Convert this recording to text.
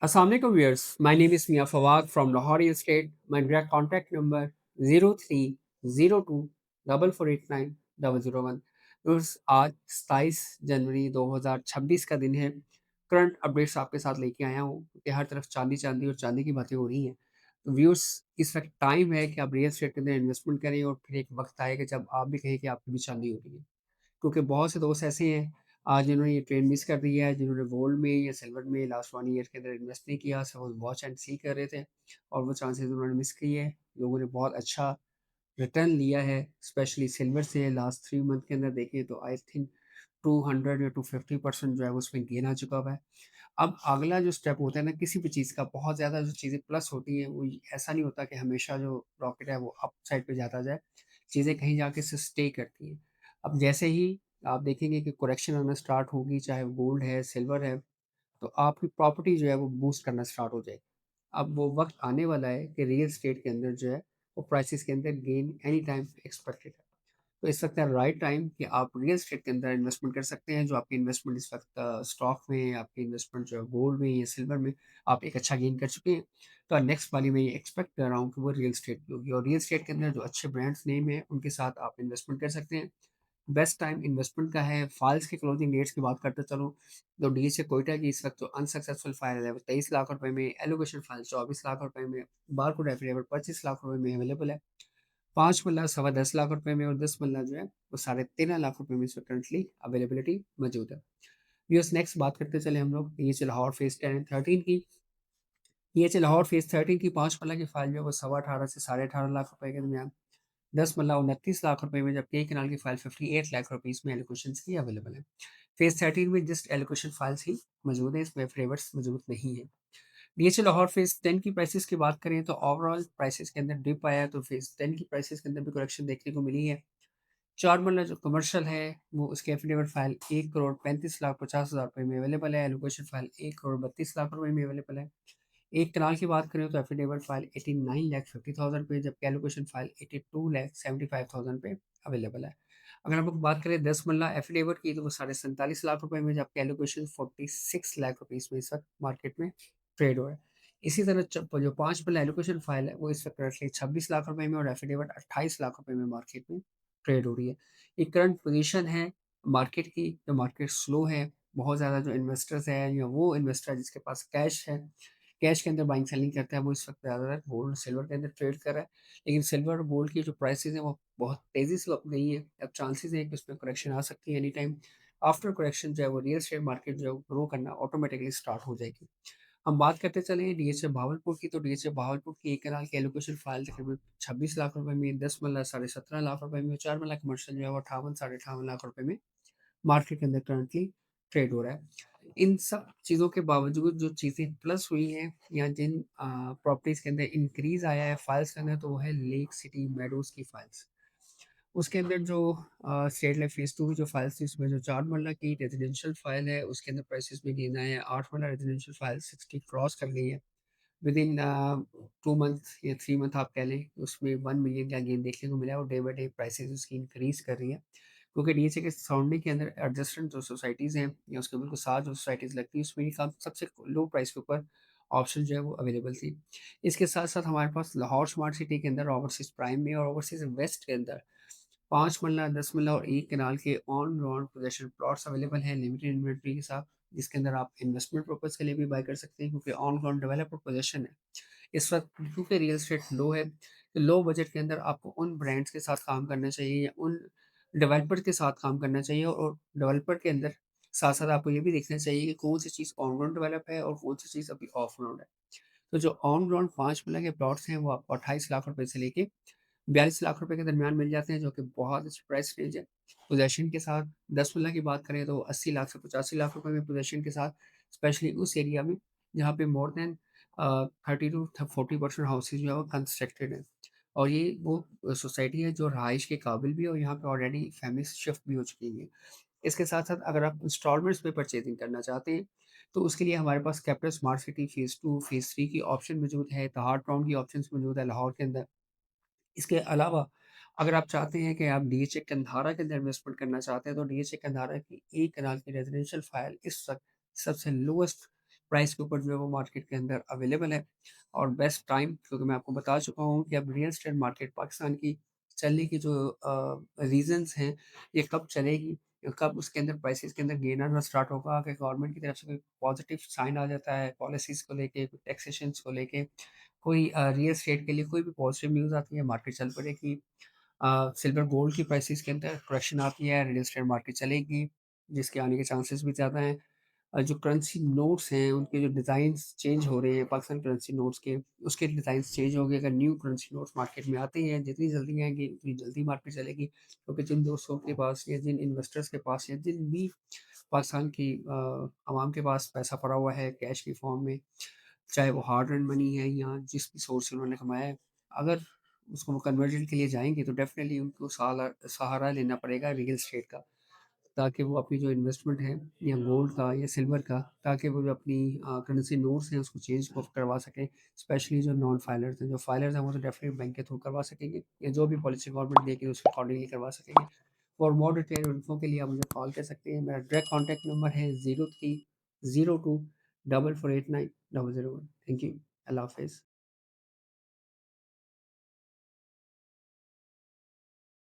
Assalamu alaikum viewers. My name is Mia Fawad from Lahore Real Estate. My direct contact number 0302 4489 001। Viewers, आज 27 जनवरी 2026 का दिन है। Current updates आपके साथ लेके आया हूँ कि हर तरफ चांदी चांदी और चांदी की बातें हो रही हैं। तो व्यूअर्स, इस वक्त टाइम है कि आप रियल एस्टेट के अंदर इन्वेस्टमेंट करें और फिर एक वक्त आएगा जब आप भी कहें कि आपकी भी चांदी हो रही है। क्योंकि बहुत से दोस्त ऐसे हैं आज जिन्होंने ये ट्रेंड मिस कर दिया है, जिन्होंने गोल्ड में या सिल्वर में लास्ट 1 ईयर के अंदर इन्वेस्ट नहीं किया, सब वॉच एंड सी कर रहे थे और वो चांसेस उन्होंने मिस किए हैं। लोगों ने बहुत अच्छा रिटर्न लिया है, स्पेशली सिल्वर से लास्ट 3 मंथ के अंदर देखें तो आई थिंक 200 या 250% जो है वो उसमें गेन आ चुका हुआ है। अब अगला जो स्टेप होता है ना किसी भी चीज़ का, बहुत ज़्यादा जो चीज़ें प्लस होती हैं वो ऐसा नहीं होता कि हमेशा जो रॉकेट है वो अप साइड पे जाता जाए, चीज़ें कहीं जाके से स्टे करती हैं। अब जैसे ही आप देखेंगे कि करेक्शन आना स्टार्ट होगी, चाहे वो गोल्ड है, सिल्वर है, तो आपकी प्रॉपर्टी जो है वो बूस्ट करना स्टार्ट हो जाएगी। अब वो वक़्त आने वाला है कि रियल एस्टेट के अंदर जो है वो प्राइसेज़ के अंदर गेन एनी टाइम एक्सपेक्टेड है। तो इस वक्त है राइट टाइम कि आप रियल एस्टेट के अंदर इन्वेस्टमेंट कर सकते हैं। जो आपकी इन्वेस्टमेंट इस वक्त स्टॉक में, आपकी इन्वेस्टमेंट जो है गोल्ड में या सिल्वर में, आप एक अच्छा गेन कर चुके हैं। तो नेक्स्ट वाली मैं ये एक्सपेक्ट कर रहा हूँ कि वो रियल एस्टेट की होगी और रियल एस्टेट के अंदर जो अच्छे ब्रांड्स नेम है उनके साथ आप इन्वेस्टमेंट कर सकते हैं। बेस्ट टाइम इन्वेस्टमेंट का है। फाइल्स के क्लोजिंग डेट्स की बात करते चलूँ तो डीएचए कोयटा की इस वक्त जो अनसक्सेसफुल फाइल है वो 23 लाख रुपए में, एलोकेशन फाइल 24 लाख रुपए में, बारकोड एफिडेविट 25 लाख रुपए में अवेलेबल है। 5 मल्ला सवा 10 लाख रुपए में और 10 मल्ला जो है वो साढ़े 13 लाख रुपए में इसमें करंटली अवेलेबिलिटी मौजूद है। व्यूअर्स, नेक्स्ट बात करते चले हम लोग डीएचए लाहौर फेज 10 एंड 13 की। डीएचए लाहौर फेज 13 की 5 मल्ला की फाइल जो है वो सवा 18 से साढ़े 18 लाख रुपए के दरमियान, 10 मल्ला 29 लाख रुपए में, जबकि एक कनाल की फाइल 58 लाख रुपीस में एलोकेशंस की अवेलेबल है। फेज 13 में जस्ट एलोकेशन फाइल्स ही मौजूद है, इसमें फ्लेवर्स मौजूद नहीं है। डीएचए लाहौर फेज 10 की प्राइसेस की बात करें तो ओवरऑल प्राइसेस के अंदर डिप आया है, तो फेज 10 की प्राइसेस के अंदर भी करेक्शन देखने को मिली है। 4 मरला जो कमर्शियल है वो उसकी एफिडेविट फाइल 1 करोड़ 35 लाख 50 हज़ार रुपए में अवेलेबल है। एलोकेशन फाइल 1 करोड़ 32 लाख रुपए में अवेलेबल है। एक कनाल की बात करें तो एफिडेविट फाइल 89 लाख 50,000 पे, जबकि एलोकेशन फाइल 82 लाख 75,000 पे अवेलेबल है। अगर हम लोग बात करें 10 मरला एफिडेविट की तो वो साढ़े 47 लाख रुपए में, जबकि एलोकेशन 46 लाख रुपीस में इस वक्त मार्केट में ट्रेड हो रहा है। इसी तरह जो 5 मरला एलोकेशन फाइल है वो इस वक्त करंटली 26 लाख रुपए में और एफिडेविट 28 लाख रुपए में मार्केट में ट्रेड हो रही है। ये करंट पोजीशन है मार्केट की। जो मार्केट स्लो है, बहुत ज़्यादा जो इन्वेस्टर्स हैं या वो इन्वेस्टर जिसके पास कैश है, कैश के अंदर बाइंग सेलिंग करता है, वो इस वक्त ज़्यादातर गोल्ड सिल्वर के अंदर ट्रेड कर रहा है। लेकिन सिल्वर और गोल्ड की जो प्राइसेस हैं वो बहुत तेज़ी से अप गई हैं। अब चांसेस हैं कि उसमें करेक्शन आ सकती है एनी टाइम। आफ्टर करेक्शन जो है वो रियल एस्टेट मार्केट जो है ग्रो करना ऑटोमेटिकली स्टार्ट हो जाएगी। हम बात करते चलें डीएचए भावलपुर की, तो डीएचए भावलपुर की एक कनाल की एलोकेशन फाइल तकरीबन 26 लाख रुपए में, 10 मरला साढ़े 17 लाख रुपए में, 4 मरला कमर्शियल जो है वो 58 साढ़े 58 लाख रुपए में मार्केट के अंदर करंटली ट्रेड हो रहा है। इन सब चीज़ों के बावजूद जो चीज़ें प्लस हुई हैं या जिन प्रॉपर्टीज़ के अंदर इंक्रीज़ आया है फाइल्स के अंदर, तो वो है लेक सिटी मेडोज़ की फाइल्स। उसके अंदर जो स्टेट लाइफ फेज़ 2 की जो फाइल्स थी उसमें जो 4 मरला की रेज़िडेंशियल फाइल है उसके अंदर प्राइसेस में गेन आया है। 8 मरला रेज़िडेंशियल फाइल 60 क्रॉस कर गई है। विदिन 2 मंथ या 3 मंथ आप कह लें, उसमें 1 मिलियन का गेन देखने को मिला है और डे बाय डे प्राइसेज़ उसकी इंक्रीज़ कर रही है। क्योंकि डीएचए के सराउंडिंग के अंदर एडजेसेंट जो सोसाइटीज़ हैं या उसके बिल्कुल साथ जो सोसाइटीज़ लगती हैं उसमें ये काम सबसे लो प्राइस के ऊपर ऑप्शन जो है वो अवेलेबल थी। इसके साथ-साथ हमारे पास लाहौर स्मार्ट सिटी के अंदर ओवरसीज़ प्राइम में और ओवरसीज़ वेस्ट के अंदर 5 मरला, 10 मरला और 1 कनाल के on ground possession plots available हैं लिमिटेड इन्वेंटरी के साथ, जिसके अंदर आप इन्वेस्टमेंट पर्पज़ के लिए भी बाय कर सकते हैं क्योंकि ऑन ग्राउंड डेवलपर पोजेशन है। इस वक्त क्योंकि रियल एस्टेट लो है, तो लो बजट के अंदर आपको उन ब्रांड्स के साथ काम करना चाहिए या उन डेवलपर्स के साथ काम करना चाहिए और डेवलपर के अंदर साथ-साथ आपको ये भी देखना चाहिए कि कौन-सी चीज़ ऑन ग्राउंड डेवलप है और कौन-सी चीज़ अभी ऑफ ग्राउंड है। तो जो ऑन ग्राउंड 5 मरला के प्लॉट्स हैं वो आपको 28 लाख रुपए से लेके 42 लाख रुपए के दरमियान मिल जाते हैं, जो कि बहुत अच्छी प्राइस रेंज है। पोज़ेशन के साथ 10 मरला की बात करें तो 80 लाख से 85 लाख रुपए में पोज़ेशन के साथ, स्पेशली उस एरिया में जहाँ पे मोर देन 30 टू 40% हाउसेज़ जो है वो कंस्ट्रक्टेड हैं। और ये वो सोसाइटी है जो रहाइश के काबिल भी है और यहाँ पे ऑलरेडी फैमिलीज़ शिफ्ट भी हो चुकी हैं। इसके साथ-साथ अगर आप इंस्टॉलमेंट्स में परचेज़िंग करना चाहते हैं, तो उसके लिए हमारे पास capital smart city phase 2, phase 3 की ऑप्शन मौजूद है, दहाड़ टाउन की ऑप्शंस मौजूद है लाहौर के अंदर। इसके अलावा अगर आप चाहते हैं कि आप डीएचए कंधारा के अंदर इन्वेस्टमेंट करना चाहते हैं, तो डीएचए कंधारा की एक कनाल की रेज़िडेंशियल फाइल इस वक़्त सबसे लोएस्ट प्राइस के ऊपर जो है वो मार्केट के अंदर अवेलेबल है। और बेस्ट टाइम, क्योंकि मैं आपको बता चुका हूँ कि अब रियल एस्टेट मार्केट पाकिस्तान की चलने की जो रीज़न्स हैं, ये कब चलेगी, कब उसके अंदर प्राइसेस के अंदर गेन आना स्टार्ट होगा, कि गवर्नमेंट की तरफ से कोई पॉजिटिव साइन आ जाता है पॉलिसीज़ को लेके, टैक्सेशंस को लेके, कोई रियल एस्टेट के लिए कोई भी पॉजिटिव न्यूज़ आती है, मार्केट चल पड़ेगी। सिल्वर गोल्ड की प्राइसेस के अंदर करेक्शन आती है, रियल एस्टेट मार्केट चलेगी, जिसके आने के चांसेस भी ज़्यादा हैं। जो करेंसी नोट्स हैं, उनके जो डिज़ाइन्स चेंज हो रहे हैं, पाकिस्तान करेंसी नोट्स के, उसके डिज़ाइन्स चेंज हो गए। अगर न्यू करेंसी नोट्स मार्केट में आते हैं, जितनी जल्दी आएँगे, उतनी जल्दी मार्केट चलेगी। क्योंकि जिन दोस्तों के पास या जिन इन्वेस्टर्स के पास या जिन भी पाकिस्तान की आवाम के पास पैसा पड़ा हुआ है कैश की फॉर्म में, चाहे वो हार्ड अर्न्ड मनी है या जिस भी सोर्स से उन्होंने कमाया है, अगर उसको वो कन्वर्जन के लिए जाएँगे तो डेफ़िनेटली उनको सहारा लेना पड़ेगा रियल एस्टेट का। ताकि वो अपनी जो इन्वेस्टमेंट है या गोल्ड का या सिल्वर का, ताकि वो जो अपनी करेंसी नोट्स हैं उसको चेंज को करवा सकें। स्पेशली जो नॉन फाइलर्स हैं, जो फाइलर्स हैं वो तो डेफिनेटली बैंक के थ्रू करवा सकेंगे, या जो भी पॉलिसी गवर्नमेंट देगी उसके अकॉर्डिंगली करवा सकेंगे। फॉर मोर डिटेल इन्फो के लिए आप मुझे कॉल कर सकते हैं। मेरा डायरेक्ट कॉन्टैक्ट नंबर है 0302 4489 001। Thank you. अल्लाह हाफ़िज़।